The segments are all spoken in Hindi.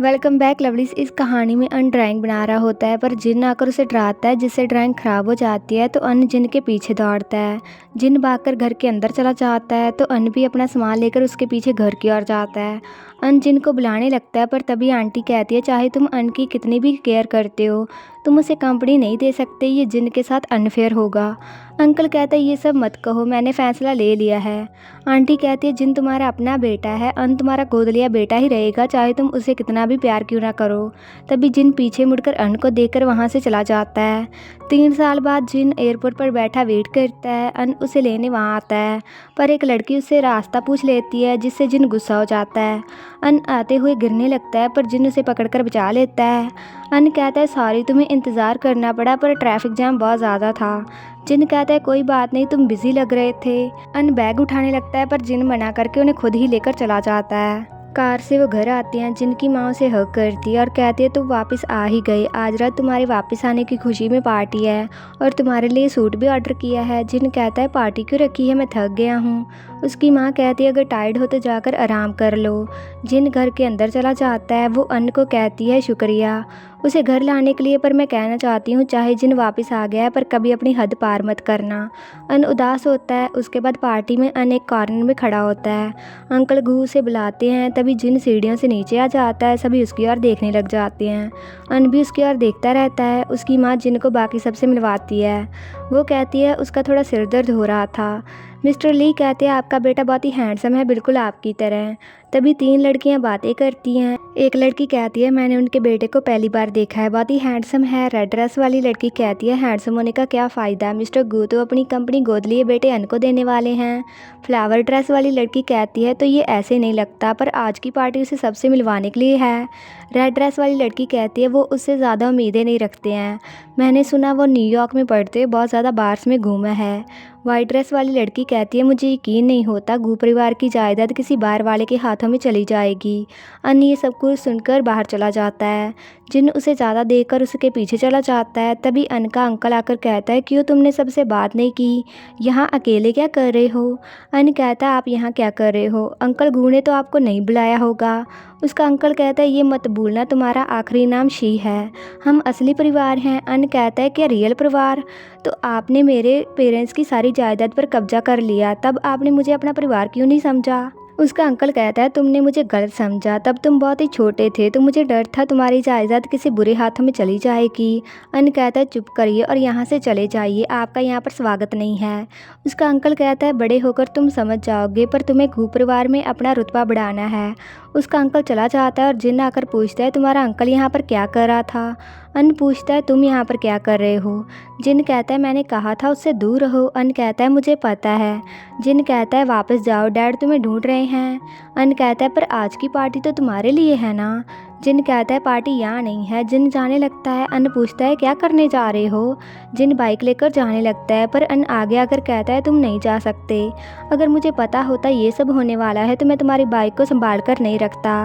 Welcome back lovelies. इस कहानी में अन ड्राइंग बना रहा होता है पर जिन आकर उसे डराता है जिससे ड्राइंग खराब हो जाती है तो अन जिन के पीछे दौड़ता है। जिन भागकर घर के अंदर चला जाता है तो अन भी अपना सामान लेकर उसके पीछे घर की ओर जाता है। अन जिन को बुलाने लगता है पर तभी आंटी कहती है चाहे तुम अन की कितनी भी केयर करते हो तुम उसे कंपनी नहीं दे सकते, ये जिन के साथ अनफेयर होगा। अंकल कहता है ये सब मत कहो, मैंने फ़ैसला ले लिया है। आंटी कहती है जिन तुम्हारा अपना बेटा है, अन तुम्हारा गोद लिया बेटा ही रहेगा चाहे तुम उसे कितना भी प्यार क्यों ना करो। तभी जिन पीछे मुड़कर अन को देखकर वहाँ से चला जाता है। 3 साल बाद जिन एयरपोर्ट पर बैठा वेट करता है। अन उसे लेने वहाँ आता है पर एक लड़की उससे रास्ता पूछ लेती है जिससे जिन गुस्सा हो जाता है। अन आते हुए गिरने लगता है पर जिन उसे पकड़कर बचा लेता है। अन कहता है सॉरी तुम्हें इंतज़ार करना पड़ा पर ट्रैफिक जाम बहुत ज़्यादा था। जिन कहता है कोई बात नहीं तुम बिज़ी लग रहे थे। अन बैग उठाने लगता है पर जिन मना करके उन्हें खुद ही लेकर चला जाता है। कार से वो घर आते हैं। जिनकी माँ उसे हग करती है और कहती है तुम वापस आ ही गई, आज रात तुम्हारे वापस आने की खुशी में पार्टी है और तुम्हारे लिए सूट भी ऑर्डर किया है। जिन कहता है पार्टी क्यों रखी है, मैं थक गया हूँ। उसकी माँ कहती है अगर टायर्ड हो तो जाकर आराम कर लो। जिन घर के अंदर चला जाता है। वो अन को कहती है शुक्रिया उसे घर लाने के लिए, पर मैं कहना चाहती हूँ चाहे जिन वापस आ गया है पर कभी अपनी हद पार मत करना। अन उदास होता है। उसके बाद पार्टी में अन एक कॉर्नर में खड़ा होता है। अंकल गू उसे बुलाते हैं तभी जिन सीढ़ियों से नीचे आ जाता है। सभी उसकी ओर देखने लग जाते हैं। अन भी उसकी ओर देखता रहता है। उसकी माँ जिन को बाकी सबसे मिलवाती है। वो कहती है उसका थोड़ा सिर दर्द हो रहा था। मिस्टर ली कहते हैं आपका बेटा बहुत ही हैंडसम है, बिल्कुल आपकी तरह। तभी 3 लड़कियां बातें करती हैं। एक लड़की कहती है मैंने उनके बेटे को पहली बार देखा है, बहुत ही हैंडसम है। रेड ड्रेस वाली लड़की कहती है हैंडसम होने का क्या फ़ायदा, मिस्टर गू तो अपनी कंपनी गोद लिए बेटे अन को देने वाले हैं। फ्लावर ड्रेस वाली लड़की कहती है तो ये ऐसे नहीं लगता, पर आज की पार्टी उसे सबसे मिलवाने के लिए है। रेड ड्रेस वाली लड़की कहती है वो उससे ज़्यादा उम्मीदें नहीं रखते हैं, मैंने सुना वो न्यूयॉर्क में पढ़ते हुए बहुत ज़्यादा बार्स में घूमा है। वाइट ड्रेस वाली लड़की कहती है मुझे यकीन नहीं होता गू परिवार की जायदाद किसी बाहर वाले के हाथों में चली जाएगी। अन ये सब कुछ सुनकर बाहर चला जाता है। जिन उसे ज़्यादा देखकर उसके पीछे चला जाता है। तभी अन का अंकल आकर कहता है क्यों तुमने सबसे बात नहीं की, यहाँ अकेले क्या कर रहे हो। अन कहता है आप यहाँ क्या कर रहे हो, अंकल गू ने तो आपको नहीं बुलाया होगा। उसका अंकल कहता है ये मत भूलना तुम्हारा आखिरी नाम शी है, हम असली परिवार हैं। अन कहता है क्या रियल परिवार, तो आपने मेरे पेरेंट्स की सारी जायदाद पर कब्जा कर लिया, तब आपने मुझे अपना परिवार क्यों नहीं समझा। उसका अंकल कहता है तुमने मुझे गलत समझा, तब तुम बहुत ही छोटे थे तो मुझे डर था तुम्हारी जायदाद किसी बुरे हाथों में चली जाएगी। अन कहता है चुप करिए और यहाँ से चले जाइए, आपका यहाँ पर स्वागत नहीं है। उसका अंकल कहता है बड़े होकर तुम समझ जाओगे, पर तुम्हें घू परिवार में अपना रुतबा बढ़ाना है। उसका अंकल चला जाता है और जिन आकर पूछता है तुम्हारा अंकल यहाँ पर क्या कर रहा था। अन पूछता है तुम यहाँ पर क्या कर रहे हो। जिन कहता है मैंने कहा था उससे दूर रहो। अन कहता है मुझे पता है। जिन कहता है वापस जाओ, डैड तुम्हें ढूंढ रहे हैं। अन कहता है पर आज की पार्टी तो तुम्हारे लिए है ना। जिन कहता है पार्टी यहाँ नहीं है। जिन जाने लगता है। अन पूछता है क्या करने जा रहे हो। जिन बाइक लेकर जाने लगता है पर अन आगे आकर कहता है तुम नहीं जा सकते, अगर मुझे पता होता ये सब होने वाला है तो मैं तुम्हारी बाइक को संभाल कर नहीं रखता।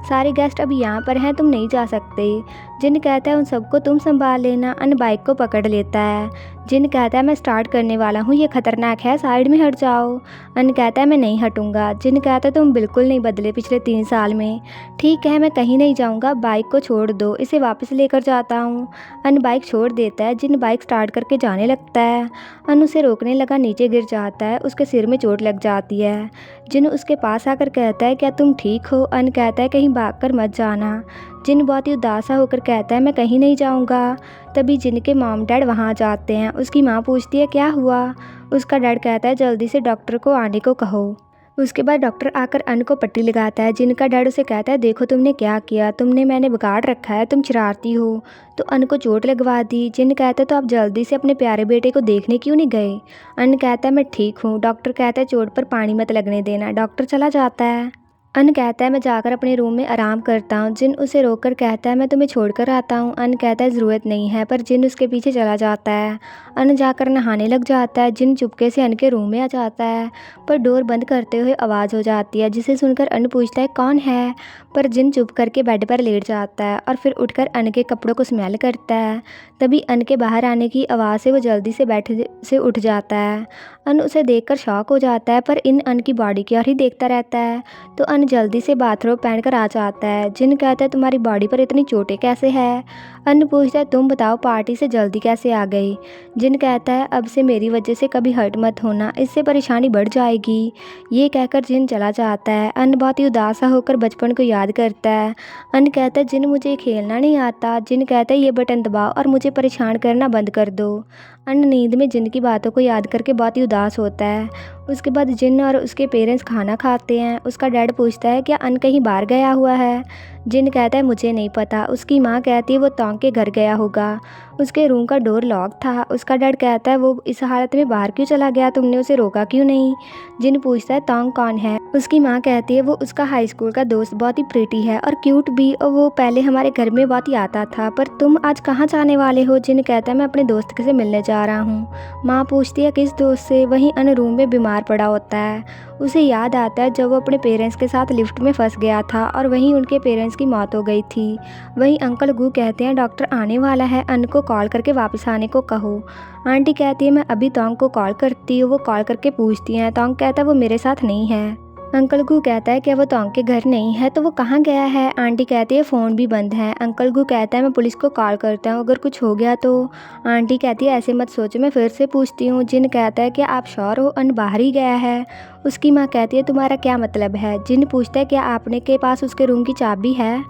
सारे गेस्ट अभी यहाँ पर हैं, तुम नहीं जा सकते। जिन कहता है उन सबको तुम संभाल लेना। अन बाइक को पकड़ लेता है। जिन कहता है मैं स्टार्ट करने वाला हूँ, ये खतरनाक है, साइड में हट जाओ। अन कहता है मैं नहीं हटूंगा। जिन कहता है तुम बिल्कुल नहीं बदले पिछले 3 साल में। ठीक है मैं कहीं नहीं जाऊँगा, बाइक को छोड़ दो, इसे वापस लेकर जाता हूँ। अन बाइक छोड़ देता है। जिन बाइक स्टार्ट करके जाने लगता है। अन उसे रोकने लगा, नीचे गिर जाता है, उसके सिर में चोट लग जाती है। जिन उसके पास आकर कहता है क्या तुम ठीक हो। अन कहता है कहीं भागकर मत जाना। जिन बहुत ही उदासा होकर कहता है मैं कहीं नहीं जाऊंगा। तभी जिन के मॉम डैड वहाँ जाते हैं। उसकी माँ पूछती है क्या हुआ। उसका डैड कहता है जल्दी से डॉक्टर को आने को कहो। उसके बाद डॉक्टर आकर अन को पट्टी लगाता है। जिनका डैड उसे कहता है देखो तुमने क्या किया, तुमने मैंने बिगाड़ रखा है, तुम शरारती हो। तो अन को चोट लगवा दी। जिन कहता है तो आप जल्दी से अपने प्यारे बेटे को देखने क्यों नहीं गए। अन कहता है मैं ठीक हूँ। डॉक्टर कहता है चोट पर पानी मत लगने देना। डॉक्टर चला जाता है। अन कहता है मैं जाकर अपने रूम में आराम करता हूँ। जिन उसे रोककर कहता है मैं तुम्हें छोड़कर आता हूँ। अन कहता है ज़रूरत नहीं है, पर जिन उसके पीछे चला जाता है। अन जाकर नहाने लग जाता है। जिन चुपके से अन के रूम में आ जाता है, पर डोर बंद करते हुए आवाज़ हो जाती है, जिसे सुनकर अन पूछता है कौन है। पर जिन चुप करके बेड पर लेट जाता है और फिर उठकर अन के कपड़ों को स्मेल करता है। तभी अन के बाहर आने की आवाज़ से वो जल्दी से बेड से उठ जाता है। अन उसे देखकर शॉक हो जाता है, पर इन अन की बॉडी की ओर ही देखता रहता है। तो अन जल्दी से बाथरोब पहनकर आ जाता है। जिन कहता है तुम्हारी बॉडी पर इतनी चोटें कैसे है। अन पूछता है तुम बताओ पार्टी से जल्दी कैसे आ गई। जिन कहता है अब से मेरी वजह से कभी हर्ट मत होना, इससे परेशानी बढ़ जाएगी। ये कहकर जिन चला जाता है। अन बहुत ही उदास सा होकर बचपन को याद करता है। अन कहता है जिन मुझे खेलना नहीं आता। जिन कहता है ये बटन दबाओ और मुझे परेशान करना बंद कर दो। अन नींद में जिन की बातों को याद करके बहुत ही उदास होता है। उसके बाद जिन और उसके पेरेंट्स खाना खाते हैं। उसका डैड पूछता है क्या अन कहीं बाहर गया हुआ है। जिन कहता है मुझे नहीं पता। उसकी माँ कहती है वो तोंग के घर गया होगा। उसके रूम का डोर लॉक था। उसका डैड कहता है वो इस हालत में बाहर क्यों चला गया, तुमने उसे रोका क्यों नहीं। जिन पूछता है तोंग कौन है। उसकी माँ कहती है वो उसका हाई स्कूल का दोस्त, बहुत ही प्रीटी है और क्यूट भी, और वो पहले हमारे घर में बहुत ही आता था। पर तुम आज कहाँ जाने वाले हो। जिन कहता है मैं अपने दोस्त से मिलने जा रहा हूँ। माँ पूछती है किस दोस्त से। वहीं अन रूम में बीमार पड़ा होता है। उसे याद आता है जब वो अपने पेरेंट्स के साथ लिफ्ट में फंस गया था और वहीं उनके पेरेंट्स की मौत हो गई थी। वहीं अंकल गू कहते हैं डॉक्टर आने वाला है, अन को कॉल करके वापस आने को कहो। आंटी कहती है मैं अभी तोंग को कॉल करती हूँ। वो कॉल करके पूछती हैं। तोंग कहता है वो मेरे साथ नहीं है। अंकल गू कहता है क्या वो तोंग के घर नहीं है, तो वो कहाँ गया है। आंटी कहती है फ़ोन भी बंद है। अंकल गू कहता है मैं पुलिस को कॉल करता हूँ, अगर कुछ हो गया तो। आंटी कहती है ऐसे मत सोचो, मैं फिर से पूछती हूँ। जिन कहता है क्या आप श्योर हो अन बाहर ही गया है। उसकी माँ कहती है तुम्हारा क्या मतलब है। जिन पूछता है क्या आपने के पास उसके रूम की चाबी है।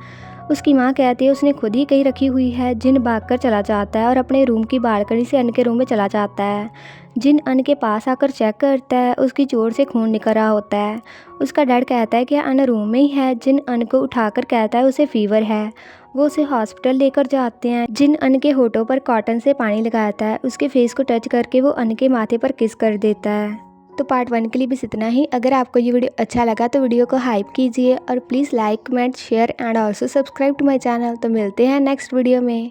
उसकी माँ कहती है उसने खुद ही कहीं रखी हुई है। जिन भागकर चला जाता है और अपने रूम की बालकनी से अन के रूम में चला जाता है। जिन अन के पास आकर चेक करता है, उसकी चोट से खून निकल रहा होता है। उसका डैड कहता है कि अन रूम में ही है। जिन अन को उठाकर कहता है उसे फीवर है। वो उसे हॉस्पिटल लेकर जाते हैं। जिन अन के होठों पर कॉटन से पानी लगाता है। उसके फेस को टच करके वो अन के माथे पर किस कर देता है। तो पार्ट 1 के लिए बस इतना ही। अगर आपको ये वीडियो अच्छा लगा तो वीडियो को हाइप कीजिए और please like, comment, share and also subscribe to my channel. तो मिलते हैं नेक्स्ट वीडियो में।